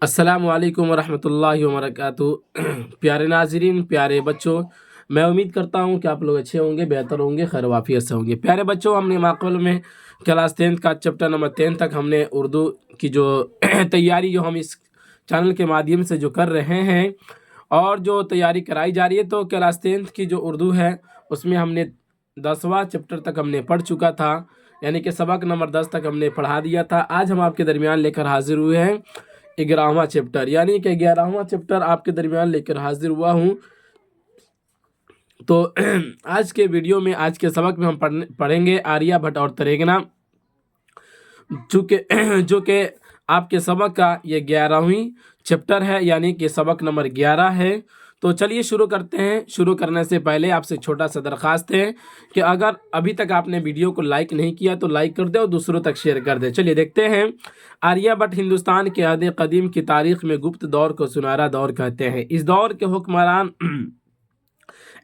अस्सलामुअलैकुम वरहमतुल्लाहि वबरकातुहू। प्यारे नाज़रीन, प्यारे बच्चों, मैं उम्मीद करता हूँ कि आप लोग अच्छे होंगे, बेहतर होंगे, खैर वाफियत से होंगे। प्यारे बच्चों, हमने माक़बल में क्लास 10 का चैप्टर नंबर 10 तक हमने उर्दू की जो तैयारी जो हम इस चैनल के माध्यम से जो कर रहे हैं और जो तैयारी कराई जा रही है, तो क्लास 10 की जो उर्दू है उसमें हमने 10वां चैप्टर तक हमने पढ़ चुका था, यानी कि सबक नंबर 10 तक हमने पढ़ा दिया था। आज हम आपके दरमियान लेकर हाजिर हुए हैं 11वां चैप्टर, यानी कि 11वां चैप्टर आपके दरमियान लेकर हाजिर हुआ हूँ। तो आज के वीडियो में, आज के सबक में हम पढ़ेंगे आर्यभट्ट और तरेगना, जो कि आपके सबक का ये 11वीं चैप्टर है, यानी कि सबक नंबर 11 है। तो चलिए शुरू करते हैं। शुरू करने से पहले आपसे छोटा सा दरख्वास्त है कि अगर अभी तक आपने वीडियो को लाइक नहीं किया तो लाइक कर दे और दूसरों तक शेयर कर दे। चलिए देखते हैं। आर्यभट्ट हिंदुस्तान के अहद कदीम की तारीख में गुप्त दौर को सुनहरा दौर कहते हैं। इस दौर के हुक्मरान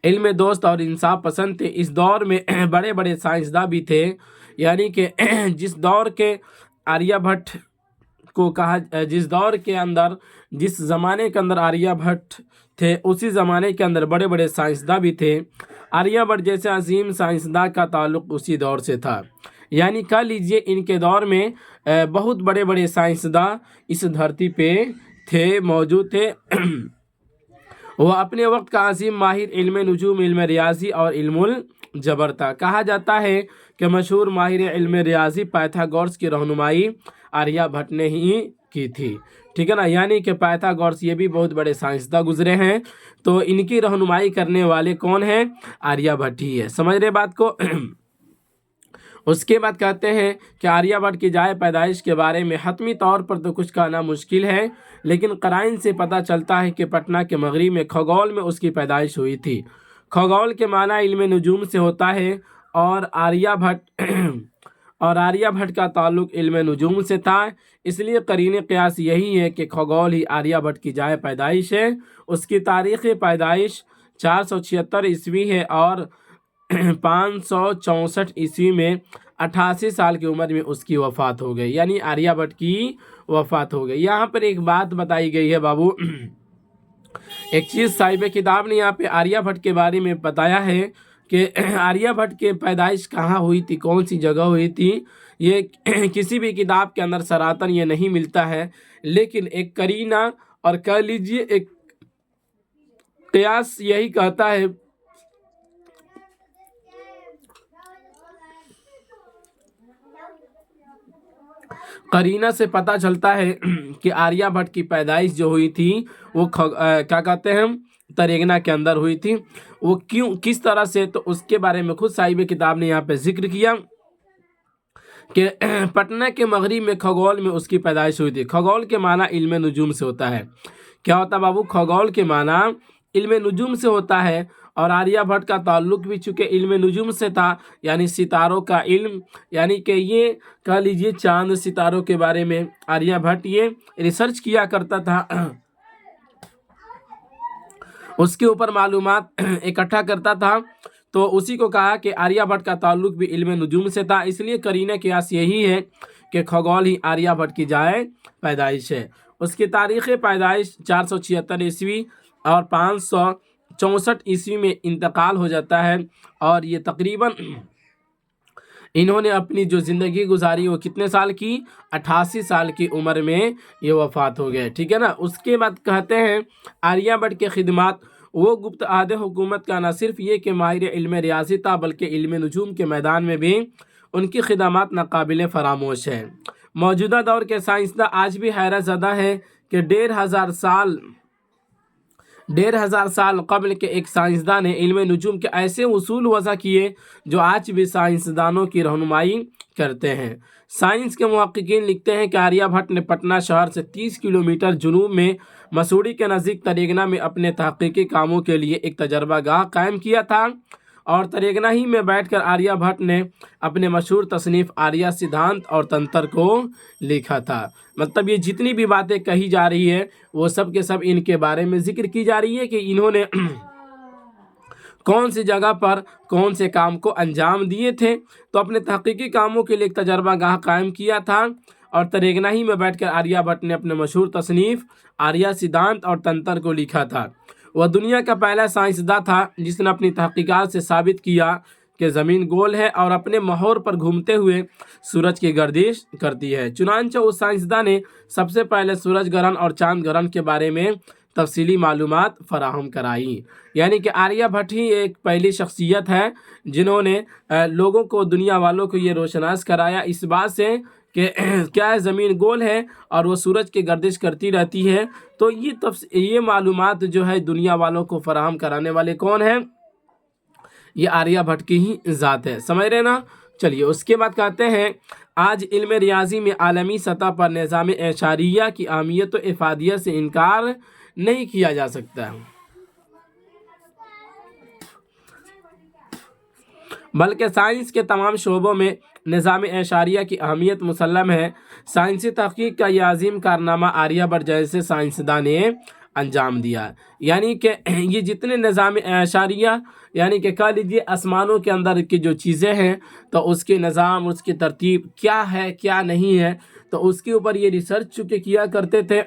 इल्म दोस्त और इंसाफ पसंद थे। इस दौर में बड़े बड़े साइंसदान भी थे, यानी कि जिस दौर के आर्यभट्ट को कहा, जिस दौर के अंदर, जिस ज़माने के अंदर आर्यभट्ट थे, उसी ज़माने के अंदर बड़े बड़े साइंसदान भी थे। आर्यभट्ट जैसे अजीम साइंसदान का ताल्लुक़ उसी दौर से था, यानी कह लीजिए इनके दौर में बहुत बड़े बड़े साइंसदान इस धरती पे थे, मौजूद थे। वह अपने वक्त का अजीम माहिर इल्म नुजूम, इल्म रियाजी और इल्मुल जबर था। कहा जाता है कि मशहूर माहिर इल्म रियाजी पाइथागोरस की रहनुमाई आर्यभट्ट ने ही की थी। ठीक है ना, यानी कि पाइथागोरस ये भी बहुत बड़े साइंसदान गुजरे हैं, तो इनकी रहनुमाई करने वाले कौन हैं? आर्यभट्ट ही है। समझ रहे बात को? उसके बाद कहते हैं कि आर्यभट्ट की जाए पैदाइश के बारे में हतमी तौर पर तो कुछ कहना मुश्किल है, लेकिन क़राइन से पता चलता है कि पटना के मगरिब में खगोल में उसकी पैदाइश हुई थी। खगोल के माना इल्म नुजूम से होता है और आर्यभट्ट का ताल्लुक़ इल्म नुजूम से था, इसलिए करीने क़यास यही है कि खगोल ही आर्यभट्ट की जाए पैदाइश है। उसकी तारीख़ पैदाइश 476 ईस्वी है और 564 ईस्वी में 88 साल की उम्र में उसकी वफ़ात हो गई, यानी आर्यभट्ट की वफ़ात हो गई। यहाँ पर एक बात बताई गई है बाबू, एक चीज़ साहिब किताब ने यहाँ पे आर्यभट्ट के बारे में बताया है कि आर्यभट्ट के पैदाइश कहाँ हुई थी, कौन सी जगह हुई थी। ये किसी भी किताब के अंदर सरातन ये नहीं मिलता है, लेकिन एक करीना और कह लीजिए एक कयास यही कहता है करीना से पता चलता है कि आर्यभट्ट की पैदाइश जो हुई थी वो क्या कहते हैं, तरेगना के अंदर हुई थी। वो क्यों, किस तरह से, तो उसके बारे में खुद साहिब किताब ने यहाँ पे जिक्र किया कि पटना के मगरिब में खगोल में उसकी पैदाइश हुई थी। खगोल के माना इल्म नुजूम से होता है। क्या होता है बाबू? खगोल के माना इल्म नुजूम से होता है, और आर्यभट्ट का ताल्लुक़ भी चूँकि इल्म नुजूम से था, यानी सितारों का इल्म, यानी कि ये कह लीजिए चांद सितारों के बारे में आर्यभट्ट ये रिसर्च किया करता था, उसके ऊपर मालूमात इकट्ठा करता था। तो उसी को कहा कि आर्यभट्ट का ताल्लुक़ भी इल्म नुजूम से था, इसलिए करीना क़यास यही है कि खगोल ही आर्यभट्ट की जाए पैदाइश है। उसकी तारीख़ पैदाइश 476 ईस्वी और 564 ईस्वी में इंतकाल हो जाता है, और ये तकरीबन इन्होंने अपनी जो ज़िंदगी गुजारी वो कितने साल की? 88 साल की उम्र में ये वफ़ात हो गए। ठीक है ना। उसके बाद कहते हैं आर्यभट्ट के खिदमात, वो गुप्त अहद हुकूमत का न सिर्फ ये कि माहिर इल्म रियाजी था, बल्कि इल्म नुजूम के मैदान में भी उनकी खिदमात नाकाबिल फरामोश है। मौजूदा दौर के साइंसदान आज भी हैरत ज़दा है कि 1500 साल कबल के एक साइंसदान ने इल्म नुजूम के ऐसे उसूल वज़ा किए जो आज भी साइंसदानों की रहनुमाई करते हैं। साइंस के मुहक्किकीन लिखते हैं कि आर्यभट्ट ने पटना शहर से 30 किलोमीटर जुनूब में मसूरी के नज़दीक तरेगना में अपने तहक़ीक़ी कामों के लिए एक तजर्बागाह कायम किया था, और तरेगना ही में बैठकर आर्यभट्ट ने अपने मशहूर तसनीफ़ आर्य सिद्धांत और तंत्र को लिखा था। मतलब ये जितनी भी बातें कही जा रही है वो सब के सब इनके बारे में जिक्र की जा रही है कि इन्होंने कौन सी जगह पर कौन से काम को अंजाम दिए थे। तो अपने तहक़ीक़ी कामों के लिए एक तजर्बागाह कायम किया था, और तरेगनाही में बैठकर आर्यभट्ट ने अपने मशहूर तसनीफ आर्य सिद्धांत और तंत्र को लिखा था। वह दुनिया का पहला साइंसदां था जिसने अपनी तहकीकात से साबित किया कि ज़मीन गोल है और अपने महौर पर घूमते हुए सूरज की गर्दिश करती है। चुनांचे उस साइंसदां ने सबसे पहले सूरज ग्रहण और चांद ग्रहण के बारे में तफसीली मालूमात फराहम कराई। यानी कि आर्यभट्ट ही एक पहली शख्सियत है जिन्होंने लोगों को, दुनिया वालों को ये रोशनास कराया इस बात से कि क्या है, ज़मीन गोल है और वो सूरज की गर्दिश करती रहती है। तो ये मालूमात जो है दुनिया वालों को फराहम कराने वाले कौन हैं? ये आर्यभट्ट की ही ज़ात है। समझ रहे ना? चलिए उसके बाद कहते हैं आज इल्म रियाजी में आलमी सतह पर निज़ाम एशारिया की अहमियत व इफादियत से इनकार नहीं किया जा सकता, बल्कि साइंस के तमाम शोबों में निज़ाम एशारिया की अहमियत मुसल्लम है। साइंसी तहकीक का यह अजीम कारनामा आर्यभट्ट जैसे साइंसदां ने अंजाम दिया। यानी कि ये जितने निज़ाम एशारिया, यानी कि कह लीजिए आसमानों के अंदर की जो चीज़ें हैं तो उसके निज़ाम, उसकी तरतीब क्या है क्या नहीं है, तो उसके ऊपर ये रिसर्च चुके किया करते थे।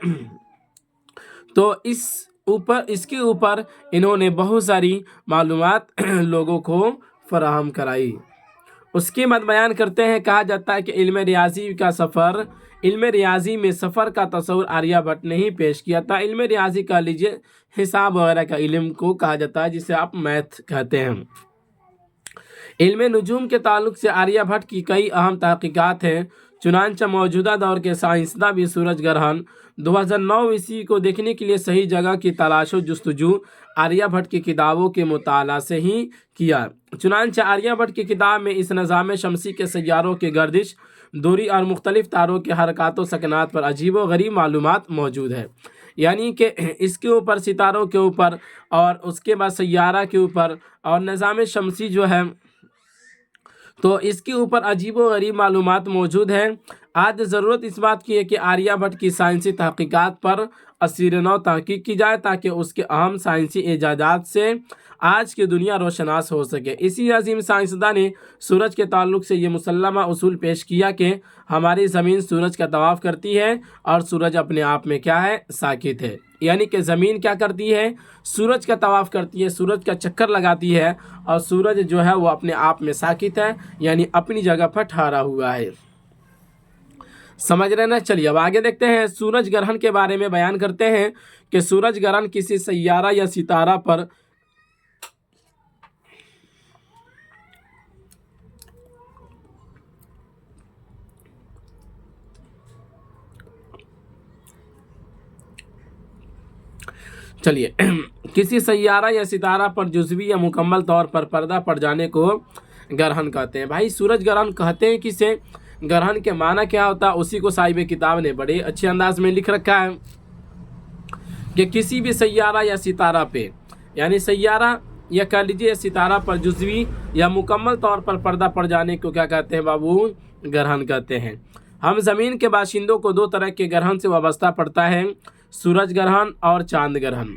तो इसके ऊपर इन्होंने बहुत सारी मालूमात लोगों को फराहम कराई। उसके बाद बयान करते हैं, कहा जाता है कि इल्म रियाजी में सफ़र का तस्वुर आर्यभट्ट ने ही पेश किया था। इल्म रियाजी का लीजिए हिसाब वगैरह का इल्म को कहा जाता है, जिसे आप मैथ कहते हैं। इल्म नुजूम के ताल्लुक से आर्यभट्ट की कई अहम तहकीकात हैं। चुनांचे मौजूदा दौर के साइंसदां भी सूरज ग्रहण 2009 ईस्वी को देखने के लिए सही जगह की तलाश व जुस्तजू आर्यभट्ट की किताबों के मुताला से ही किया। चुनांचे आर्यभट्ट की किताब में इस निज़ाम शमसी के सैयारों की गर्दिश, दूरी और मुख्तलिफ तारों के हरकत व सकनात पर अजीब व गरीब मालूमात मौजूद है। यानी कि इसके ऊपर, सितारों के ऊपर और उसके बाद सैयारा के ऊपर और निज़ाम शमसी जो है तो इसके ऊपर अजीब व गरीब मालूमात मौजूद हैं। आज ज़रूरत इस बात की है कि आर्यभट्ट की साइंसी तहकीकात पर असीर नौ तहकीक की जाए ताकि उसके अहम साइंसी इजादात से आज की दुनिया रोशनास हो सके। इसी अजीम साइंसदां ने सूरज के ताल्लुक से ये मुसल्लमा उसूल पेश किया कि हमारी ज़मीन सूरज का तवाफ़ करती है और सूरज अपने आप में क्या है, साकित है। यानी कि ज़मीन क्या करती है, सूरज का तवाफ़ करती है, सूरज का चक्कर लगाती है और सूरज जो है वो अपने आप में साकित है, यानी अपनी जगह पर ठहरा हुआ है। समझ रहे ना? चलिए अब आगे देखते हैं। सूरज ग्रहण के बारे में बयान करते हैं कि सूरज ग्रहण किसी सैयारा या सितारा पर किसी सैयारा या सितारा पर जुज़वी या मुकम्मल तौर पर पर्दा पड़ जाने को ग्रहण कहते हैं। भाई सूरज ग्रहण कहते हैं किसे, ग्रहण के माना क्या होता है उसी को साहिब किताब ने बड़े अच्छे अंदाज में लिख रखा है कि किसी भी सैयारा या सितारा पे, यानी सैयारा या कह लीजिए सितारा पर जुज़वी या मुकम्मल तौर पर पर्दा पड़ जाने को क्या कहते हैं बाबू, ग्रहण कहते हैं। हम ज़मीन के बाशिंदों को दो तरह के ग्रहण से वाबस्ता पड़ता है, सूरज ग्रहण और चांद ग्रहण।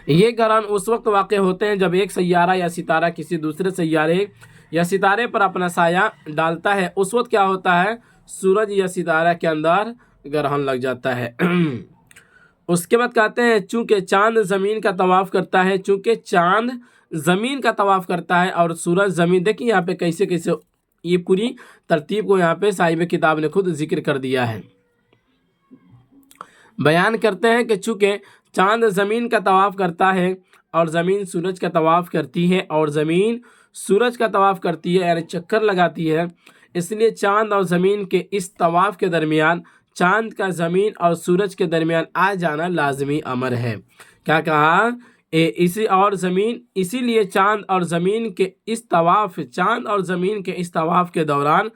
ये ग्रहण उस वक्त वाक़ होते हैं जब एक सैयारा या सितारा किसी दूसरे सैयारे या सितारे पर अपना साया डालता है। उस वक्त क्या होता है, सूरज या सितारा के अंदर ग्रहण लग जाता है। उसके बाद कहते हैं चूँकि चांद ज़मीन का तवाफ़ करता है, चूँकि चांद ज़मीन का तवाफ़ करता है और सूरज ज़मीन, देखिए यहाँ पे कैसे कैसे ये पूरी तरतीब को यहाँ पे साहिब किताब ने खुद जिक्र कर दिया है। बयान करते हैं कि चूँकि चांद ज़मीन का तवाफ़ करता है और ज़मीन सूरज का तवाफ़ करती है और ज़मीन सूरज का तवाफ़ करती है, यानी चक्कर लगाती है, इसलिए चांद और ज़मीन के इस तवाफ़ के दरमियान, चांद का ज़मीन और सूरज के दरमियान आ जाना लाजमी अमर है। क्या कहा, इसीलिए चांद और ज़मीन के इस तवाफ़ के दौरान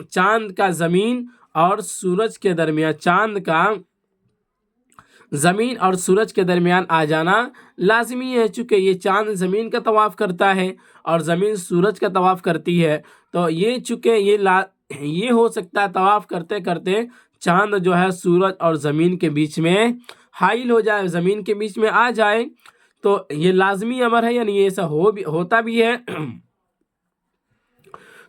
चांद का ज़मीन और सूरज के दरमियान, चांद का ज़मीन और सूरज के दरमियान आ जाना लाजमी है। चूँकि ये चांद ज़मीन का तवाफ़ करता है और ज़मीन सूरज का तवाफ़ करती है, तो ये चूँकि ये हो सकता है तवाफ़ करते करते चांद जो है सूरज और ज़मीन के बीच में हाइल हो जाए, ज़मीन के बीच में आ जाए, तो ये लाजमी अमर है, यानी ये ऐसा होता भी है।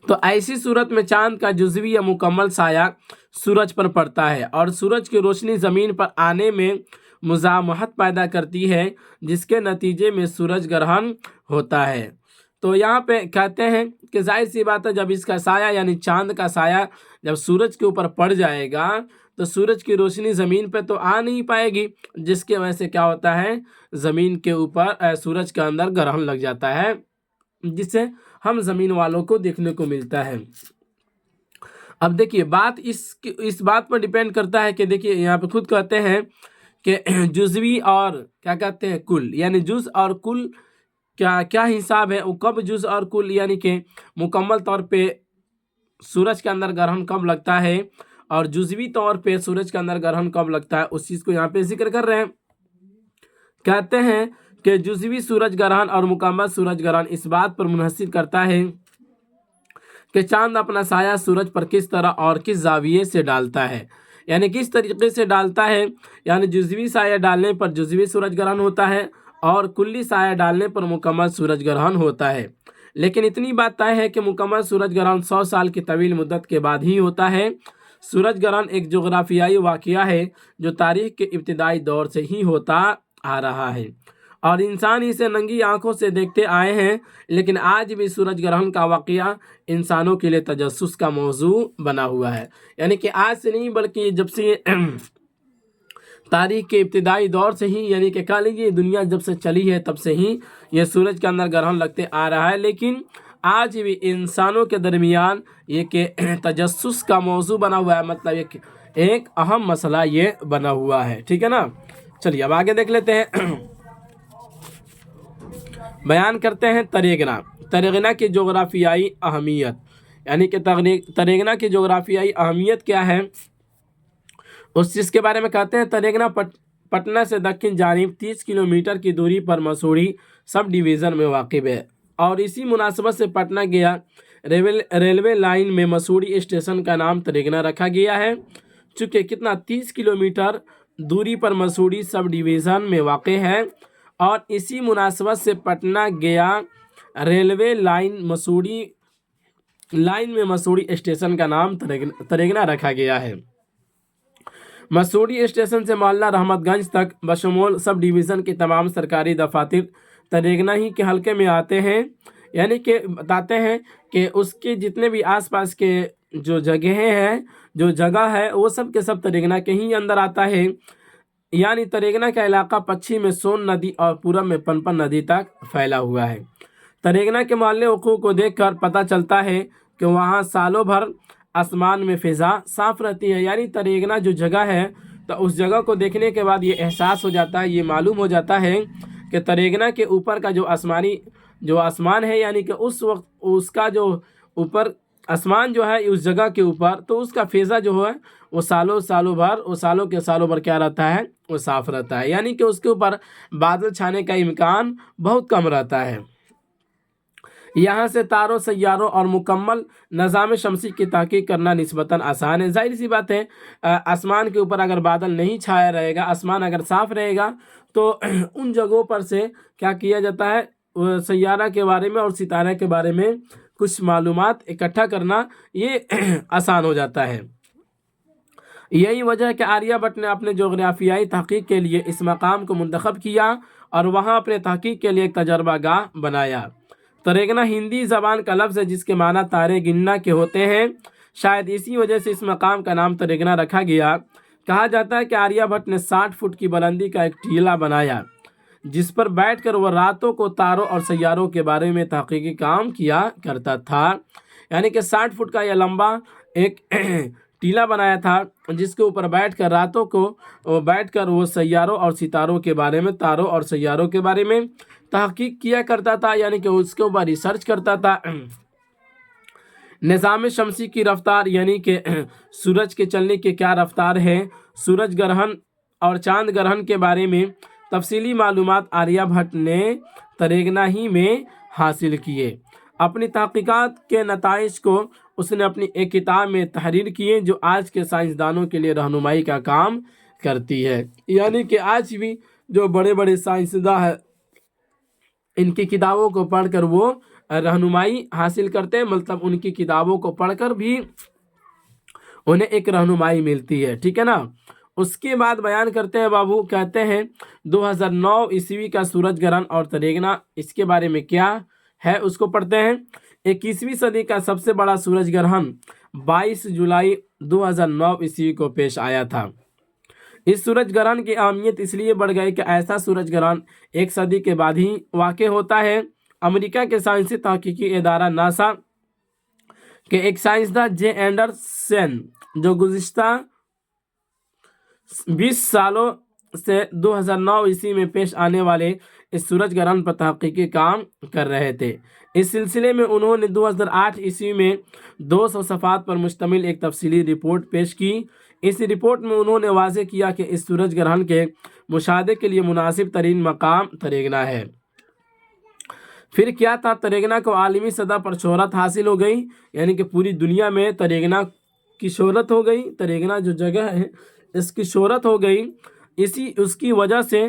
तो ऐसी सूरत में चांद का जुज़वी या मुकम्मल साया सूरज पर पड़ता है और सूरज की रोशनी ज़मीन पर आने में मुज़ाहमत पैदा करती है, जिसके नतीजे में सूरज ग्रहण होता है। तो यहाँ पे कहते हैं कि जाहिर सी बात है, जब इसका साया यानी चांद का साया जब सूरज के ऊपर पड़ जाएगा तो सूरज की रोशनी ज़मीन पे तो आ नहीं पाएगी, जिसके वजह से क्या होता है, ज़मीन के ऊपर सूरज के अंदर ग्रहण लग जाता है, जिससे हम ज़मीन वालों को देखने को मिलता है। अब देखिए बात इस बात पर डिपेंड करता है कि देखिए यहाँ पे खुद कहते हैं कि जुज़वी और क्या कहते हैं कुल, यानी जुज़ और कुल क्या क्या हिसाब है, वो कब जुज़ और कुल यानी कि मुकम्मल तौर पे सूरज के अंदर ग्रहण कब लगता है और जुज़वी तौर पे सूरज के अंदर ग्रहण कब लगता है, उस चीज़ को यहाँ पे जिक्र कर रहे हैं। कहते हैं कि जुज़वी सूरज ग्रहण और मुकम्मल सूरज ग्रहण इस बात पर मुनहसिर करता है कि चांद अपना साया सूरज पर किस तरह और किस जाविये से डालता है, यानी किस तरीके से डालता है। यानी जुज़वी साया डालने पर जुज़वी सूरज ग्रहण होता है और कुल्ली साया डालने पर मुकम्मल सूरज ग्रहण होता है। लेकिन इतनी बात तय है कि मुकम्मल सूरज ग्रहण 100 साल की तवील मुद्दत के बाद ही होता है। सूरज ग्रहण एक जोग्राफियाई वाक़या है जो तारीख़ के इब्तिदाई दौर से ही होता आ रहा है और इंसान इसे नंगी आंखों से देखते आए हैं, लेकिन आज भी सूरज ग्रहण का वाक़या इंसानों के लिए तजस्सुस का मौजू बना हुआ है। यानी कि आज से नहीं बल्कि जब से तारीख़ के इब्तिदाई दौर से ही, यानी कि कह लीजिए दुनिया जब से चली है तब से ही ये सूरज के अंदर ग्रहण लगते आ रहा है। लेकिन आज भी इंसानों के दरमियान ये कि तजस्सुस का मौजू बना हुआ है, मतलब एक अहम मसला ये बना हुआ है। ठीक है ना, चलिए अब आगे देख लेते हैं। बयान करते हैं तरेगना की जोग्राफियाई अहमियत, यानी कि तरेगना की जोग्राफियाई अहमियत क्या है, उस चीज़ के बारे में कहते हैं। तरेगना पटना से दक्षिण जानिब 30 किलोमीटर की दूरी पर मसूरी सब डिवीज़न में वाक़िब है और इसी मुनासबत से पटना गया रेलवे लाइन में मसूरी स्टेशन का नाम तरेगना रखा गया है। चूँकि कितना 30 किलोमीटर दूरी पर मसूरी सब डिवीज़न में वाक़ है और इसी मुनासबत से पटना गया रेलवे लाइन में मसूरी स्टेशन का नाम तरेगना रखा गया है। मसूरी स्टेशन से मोहल्ला रहमतगंज तक बशमूल सब डिवीज़न के तमाम सरकारी दफातर तरेगना ही के हल्के में आते हैं। यानी कि बताते हैं कि उसके जितने भी आसपास के जो जगह है वो सब के सब तरेगना के ही अंदर आता है। यानी तरेगना का इलाका पश्चिम में सोन नदी और पूरब में पनपन नदी तक फैला हुआ है। तरेगना के मोहल्ले हुकूक को देखकर पता चलता है कि वहाँ सालों भर आसमान में फ़िज़ा साफ़ रहती है। यानी तरेगना जो जगह है, तो उस जगह को देखने के बाद ये एहसास हो जाता है, ये मालूम हो जाता है कि तरेगना के ऊपर का जो आसमान है, यानी कि उस वक्त उसका जो ऊपर आसमान जो है उस जगह के ऊपर, तो उसका फ़िज़ा जो है वो सालों के सालों भर क्या रहता है, वो साफ़ रहता है। यानी कि उसके ऊपर बादल छाने का इम्कान बहुत कम रहता है। यहाँ से तारों, सैयारों और मुकम्मल निज़ाम शमसी की तहकीक करना निस्बतन आसान है। ज़ाहिर सी बात है, आसमान के ऊपर अगर बादल नहीं छाया रहेगा, आसमान अगर साफ़ रहेगा, तो उन जगहों पर से क्या किया जाता है, सैयारा के बारे में और सितारे के बारे में कुछ मालूमात इकट्ठा करना ये आसान हो जाता है। यही वजह है कि आर्यभट्ट ने अपने जोग्राफियाई तहकीक के लिए इस मकाम को मुंतखब किया और वहाँ अपने तहकीक के लिए एक तजर्बागाह बनाया। तरेगना हिंदी ज़बान का लफ्ज़ है जिसके माना तारे गिनना के होते हैं। शायद इसी वजह से इस मकाम का नाम तरेगना रखा गया। कहा जाता है कि आर्यभट्ट ने 60 फुट की बुलंदी का एक टीला बनाया जिस पर बैठकर वह रातों को तारों और सैयारों के बारे में तहकीकी काम किया करता था। यानी कि 60 फुट का यह लंबा एक टीला बनाया था जिसके ऊपर बैठकर रातों को वो सैयारों और सितारों के बारे में, तारों और सैयारों के बारे में तहकीक किया करता था, यानी कि उसके ऊपर रिसर्च करता था। निज़ाम शमसी की रफ्तार, यानी कि सूरज के चलने की क्या रफ्तार है, सूरज ग्रहण और चांद ग्रहण के बारे में तफसीली मालूमात आर्यभट्ट ने तरेगना ही में हासिल किए। अपनी तहकीकात के नताइज को उसने अपनी एक किताब में तहरीर किए जो आज के साइंसदानों के लिए रहनुमाई का काम करती है। यानी कि आज भी जो बड़े बड़े साइंसदान हैं, इनकी किताबों को पढ़कर वो रहनुमाई हासिल करते हैं, मतलब उनकी किताबों को पढ़कर भी उन्हें एक रहनुमाई मिलती है, ठीक है ना। उसके बाद बयान करते हैं बाबू, कहते हैं 2009 ईस्वी का सूरज ग्रहण और तरेगना, इसके बारे में क्या है उसको पढ़ते हैं। 21वीं सदी का सबसे बड़ा सूरज ग्रहण 22 जुलाई 2009 ईस्वी को पेश आया था। इस सूरज ग्रहण की अहमियत इसलिए बढ़ गई कि ऐसा सूरज ग्रहण एक सदी के बाद ही वाक़ होता है। अमेरिका के साइंसी तहकीकी इदारा नासा के एक साइंसदान जे एंडरसन, जो गुज़िश्ता 20 सालों से 2009 ईस्वी में पेश आने वाले इस सूरज ग्रहण पर तहकीकी काम कर रहे थे। इस सिलसिले में उन्होंने 2008 ईस्वी में 200 सफ़हात पर मुश्तमिल एक तफसीली रिपोर्ट पेश की। इस रिपोर्ट में उन्होंने वाज़ेह किया कि इस सूरज ग्रहण के मुशाहदे के लिए मुनासिब तरीन मकाम तरेगना है। फिर क्या था, तरेगना को आलमी सतह पर शोहरत हासिल हो गई, यानी कि पूरी दुनिया में तरेगना की शोहरत हो गई। तरेगना जो जगह है इसकी शोहरत हो गई। उसकी वजह से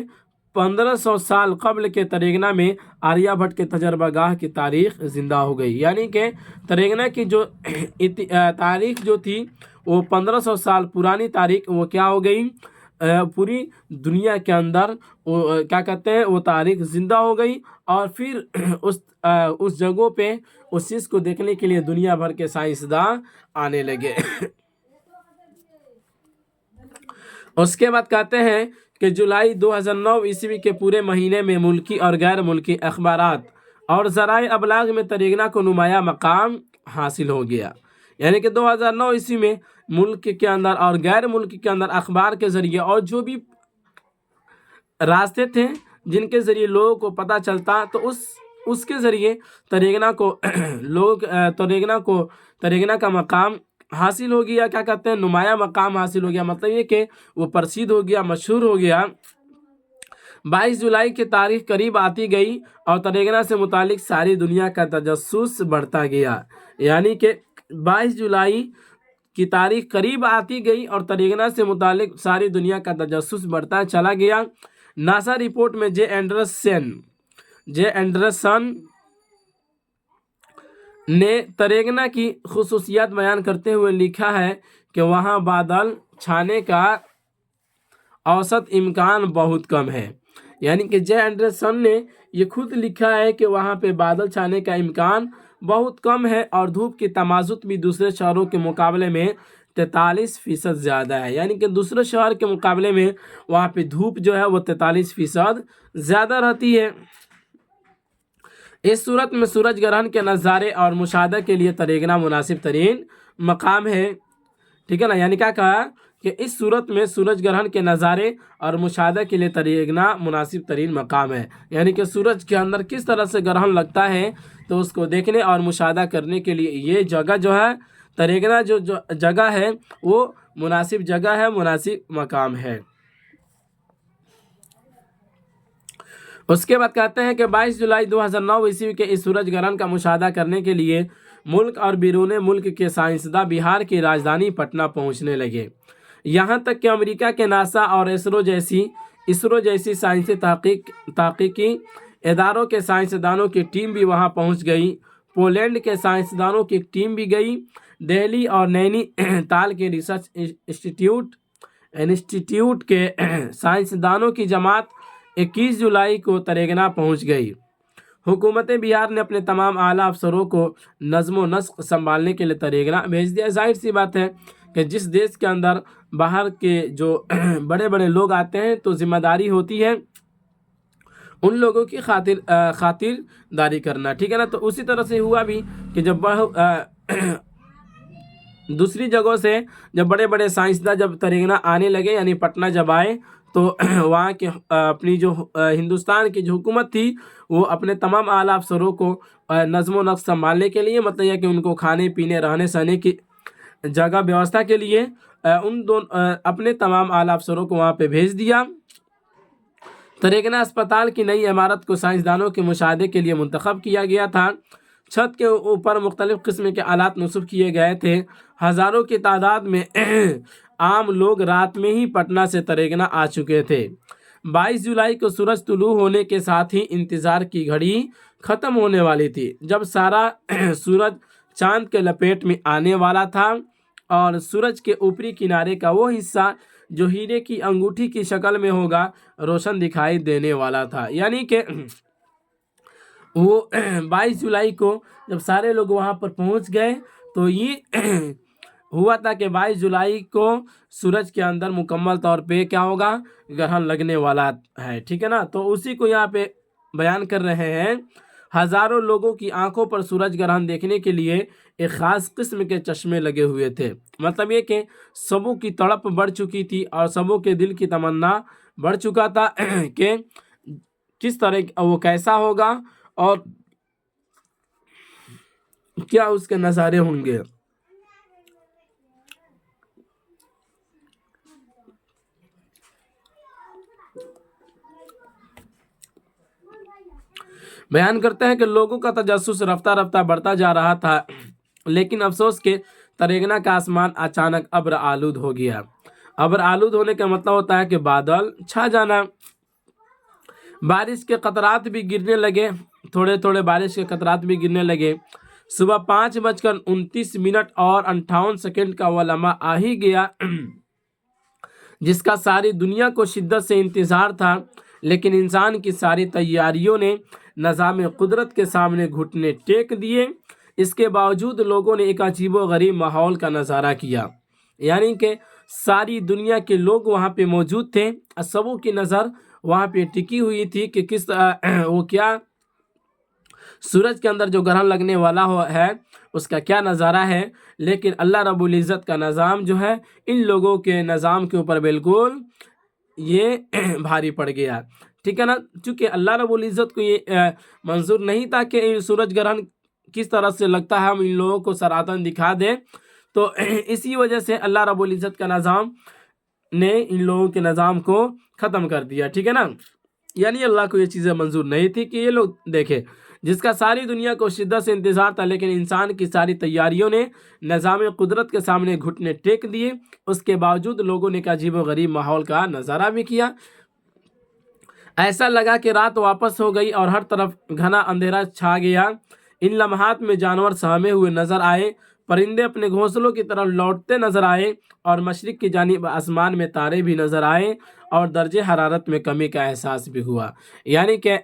1500 साल कबल के तरेगना में आर्यभट्ट के तजर्बागाह की तारीख ज़िंदा हो गई। यानी कि तरेगना की जो तारीख जो थी वो 1500 साल पुरानी तारीख वो क्या हो गई, पूरी दुनिया के अंदर वो क्या कहते हैं वो तारीख ज़िंदा हो गई। और फिर उस जगहों पे उस चीज़ को देखने के लिए दुनिया भर के साइंसदान आने लगे। उसके बाद कहते हैं कि जुलाई 2009 ईस्वी के पूरे महीने में मुल्की और गैर मुल्की अखबारात और ज़राए अबलाग में तरेगना को नुमाया मकाम हासिल हो गया। यानी कि 2009 ईस्वी में मुल्क के अंदर और गैर मुल्क के अंदर अखबार के ज़रिए और जो भी रास्ते थे जिनके ज़रिए लोगों को पता चलता, तो उसके ज़रिए तरेगना को तरेगना का मकाम हासिल हो गया। क्या कहते हैं, नुमाया मकाम हासिल हो गया, मतलब ये कि वो प्रसिद्ध हो गया, मशहूर हो गया। 22 जुलाई की तारीख करीब आती गई और तरेगना से मुतालिक सारी दुनिया का तजस्सुस बढ़ता गया। यानी कि 22 जुलाई की तारीख करीब आती गई और तरेगना से मुतालिक सारी दुनिया का तजस्सुस बढ़ता चला गया। नासा रिपोर्ट में जे एंडरसन ने तरेगना की खुसूसियात बयान करते हुए लिखा है कि वहाँ बादल छाने का औसत इम्कान बहुत कम है। यानी कि जे एंडरसन ने ये खुद लिखा है कि वहाँ पे बादल छाने का इम्कान बहुत कम है और धूप की तमाजुत भी दूसरे शहरों के मुकाबले में 43% ज़्यादा है। यानी कि दूसरे शहर के मुकाबले में वहाँ पे धूप जो है वो 43% ज़्यादा रहती है। इस सूरत में सूरज ग्रहण के नज़ारे और मुशाहदे के लिए तरेगना मुनासिब तरीन मकाम है, ठीक है ना। यानी क्या कहा कि इस सूरत में सूरज ग्रहण के नज़ारे और मुशाहदे के लिए तरेगना मुनासिब तरीन मकाम है। यानी कि सूरज के अंदर किस तरह से ग्रहण लगता है तो उसको देखने और मुशाहदा करने के लिए ये जगह जो है तरेगना जो जगह है वो मुनासिब जगह है, मुनासिब मकाम है। उसके बाद कहते हैं कि 22 जुलाई 2009 ईस्वी के इस सूरज ग्रहण का मुशाहदा करने के लिए मुल्क और बैरून मुल्क के साइंसदान बिहार की राजधानी पटना पहुंचने लगे। यहाँ तक कि अमेरिका के नासा और इसरो जैसी साइंसी तहकीकी इदारों के साइंसदानों की टीम भी वहाँ पहुँच गई। पोलैंड के साइंसदानों की टीम भी गई। दिल्ली और नैनीताल के रिसर्च इंस्टीट्यूट के साइंसदानों की जमात 21 जुलाई को तरेगना पहुंच गई। हुकूमत बिहार ने अपने तमाम आला अफसरों को नज़्म व नस्क संभालने के लिए तरेगना भेज दिया। जाहिर सी बात है कि जिस देश के अंदर बाहर के जो बड़े बड़े लोग आते हैं तो जिम्मेदारी होती है उन लोगों की खातिरदारी करना, ठीक है ना। तो उसी तरह से हुआ भी कि जब दूसरी जगहों से जब बड़े बड़े साइंसदान जब तरेगना आने लगे, यानी पटना जब आए, तो वहाँ के अपनी जो हिंदुस्तान की जो हुकूमत थी वो अपने तमाम आला अफसरों को नज़्म व नस्क संभालने के लिए, मतलब यह कि उनको खाने पीने रहने सहने की जगह व्यवस्था के लिए अपने तमाम आला अफसरों को वहाँ पे भेज दिया। तरेगना अस्पताल की नई इमारत को साइंसदानों के मुशाहदे के लिए मुंतखब किया गया था। छत के ऊपर मुख्तलिफ़ किस्म के आलात नस्ब किए गए थे। हज़ारों की तादाद में आम लोग रात में ही पटना से तरेगना आ चुके थे। 22 जुलाई को सूरज तुलू होने के साथ ही इंतज़ार की घड़ी ختم ہونے والی تھی، جب سارا سورج چاند کے لپیٹ میں آنے والا تھا اور سورج کے اوپری کنارے کا وہ حصہ جو ہیرے کی انگوٹھی کی شکل میں ہوگا روشن دکھائی دینے والا تھا۔ یعنی کہ وہ 22 جولائی کو جب سارے لوگ وہاں پر پہنچ گئے تو یہ ہوا تھا کہ 22 جولائی کو سورج کے اندر مکمل طور پہ کیا ہوگا، گرہن لگنے والا ہے، ٹھیک ہے نا۔ تو اسی کو یہاں پہ بیان کر رہے ہیں۔ ہزاروں لوگوں کی آنکھوں پر سورج گرہن دیکھنے کے لیے ایک خاص قسم کے چشمے لگے ہوئے تھے۔ مطلب یہ کہ سبوں کی تڑپ بڑھ چکی تھی اور سبوں کے دل کی تمنا بڑھ چکا تھا کہ کس طرح وہ کیسا ہوگا اور کیا اس کے نظارے ہوں گے۔ بیان کرتے ہیں کہ لوگوں کا تجسس رفتہ رفتہ بڑھتا جا رہا تھا، لیکن افسوس کہ تریگنا کا آسمان اچانک ابر آلود ہو گیا۔ ابر آلود ہونے کا مطلب ہوتا ہے کہ بادل چھا جانا۔ بارش کے قطرات بھی گرنے لگے، تھوڑے تھوڑے بارش کے قطرات بھی گرنے لگے۔ صبح 5:29 اور 58 سیکنڈ کا وہ لمحہ آ ہی گیا جس کا ساری دنیا کو شدت سے انتظار تھا، لیکن انسان کی ساری تیاریوں نے نظام قدرت کے سامنے گھٹنے ٹیک دیے۔ اس کے باوجود لوگوں نے ایک عجیب و غریب ماحول کا نظارہ کیا، یعنی کہ ساری دنیا کے لوگ وہاں پہ موجود تھے، سبوں کی نظر وہاں پہ ٹکی ہوئی تھی کہ کس وہ کیا سورج کے اندر جو گرہن لگنے والا ہے اس کا کیا نظارہ ہے۔ لیکن اللہ رب العزت کا نظام جو ہے ان لوگوں کے نظام کے اوپر بالکل یہ بھاری پڑ گیا، ٹھیک ہے نا۔ چونکہ اللہ رب العزت کو یہ منظور نہیں تھا کہ سورج گرہن کس طرح سے لگتا ہے ہم ان لوگوں کو سراتن دکھا دیں، تو اسی وجہ سے اللہ رب العزت کا نظام نے ان لوگوں کے نظام کو ختم کر دیا، ٹھیک ہے نا۔ یعنی اللہ کو یہ چیزیں منظور نہیں تھی کہ یہ لوگ دیکھیں، جس کا ساری دنیا کو شدت سے انتظار تھا، لیکن انسان کی ساری تیاریوں نے نظام قدرت کے سامنے گھٹنے ٹیک دیے۔ اس کے باوجود لوگوں نے ایک عجیب و غریب ماحول کا نظارہ بھی کیا۔ ایسا لگا کہ رات واپس ہو گئی اور ہر طرف گھنا اندھیرا چھا گیا۔ ان لمحات میں جانور سہمے ہوئے نظر آئے، پرندے اپنے گھونسلوں کی طرف لوٹتے نظر آئے اور مشرق کی جانب آسمان میں تارے بھی نظر آئے اور درجہ حرارت میں کمی کا احساس بھی ہوا۔ یعنی کہ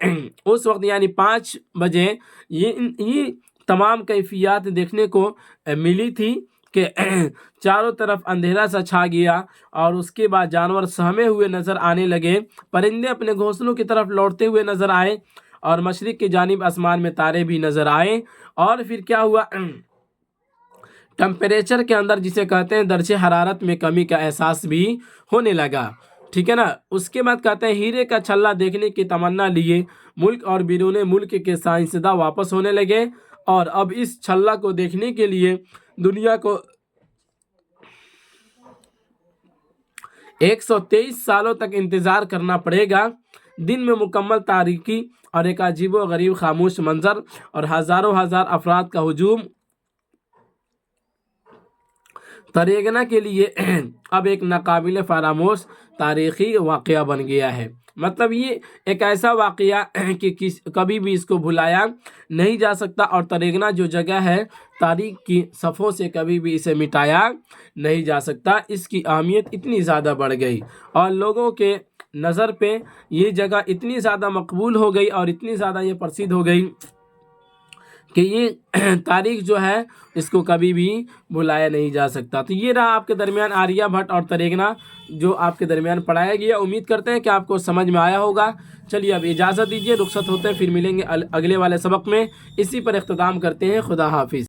اس وقت یعنی 5 بجے یہ تمام کیفیات دیکھنے کو ملی تھی کہ چاروں طرف اندھیرا سا چھا گیا اور اس کے بعد جانور سہمے ہوئے نظر آنے لگے، پرندے اپنے گھونسلوں کی طرف لوٹتے ہوئے نظر آئے اور مشرق کی جانب آسمان میں تارے بھی نظر آئے۔ اور پھر کیا ہوا، ٹمپریچر کے اندر جسے کہتے ہیں درجہ حرارت میں کمی کا احساس بھی ہونے لگا، ٹھیک ہے نا۔ اس کے بعد کہتے ہیں ہیرے کا چھلا دیکھنے کی تمنا لیے ملک اور بیرون ملک کے سائنسداں واپس ہونے لگے، اور اب اس چھلا کو دیکھنے کے لیے دنیا کو 123 سالوں تک انتظار کرنا پڑے گا۔ دن میں مکمل تاریکی اور ایک عجیب و غریب خاموش منظر اور ہزاروں ہزار افراد کا ہجوم تریگنا کے لیے اب ایک ناقابل فراموش تاریخی واقعہ بن گیا ہے۔ مطلب یہ ایک ایسا واقعہ کہ کبھی بھی اس کو بھلایا نہیں جا سکتا، اور تریگنا جو جگہ ہے تاریخ کی صفحوں سے کبھی بھی اسے مٹایا نہیں جا سکتا۔ اس کی اہمیت اتنی زیادہ بڑھ گئی اور لوگوں کے نظر پہ یہ جگہ اتنی زیادہ مقبول ہو گئی اور اتنی زیادہ یہ پرسدھ ہو گئی کہ یہ تاریخ جو ہے اس کو کبھی بھی بھلایا نہیں جا سکتا۔ تو یہ رہا آپ کے درمیان آریہ بھٹ اور تریگنا جو آپ کے درمیان پڑھایا گیا۔ امید کرتے ہیں کہ آپ کو سمجھ میں آیا ہوگا۔ چلیے اب اجازت دیجیے، رخصت ہوتے ہیں، پھر ملیں گے اگلے والے سبق میں۔ اسی پر اختتام کرتے ہیں، خدا حافظ۔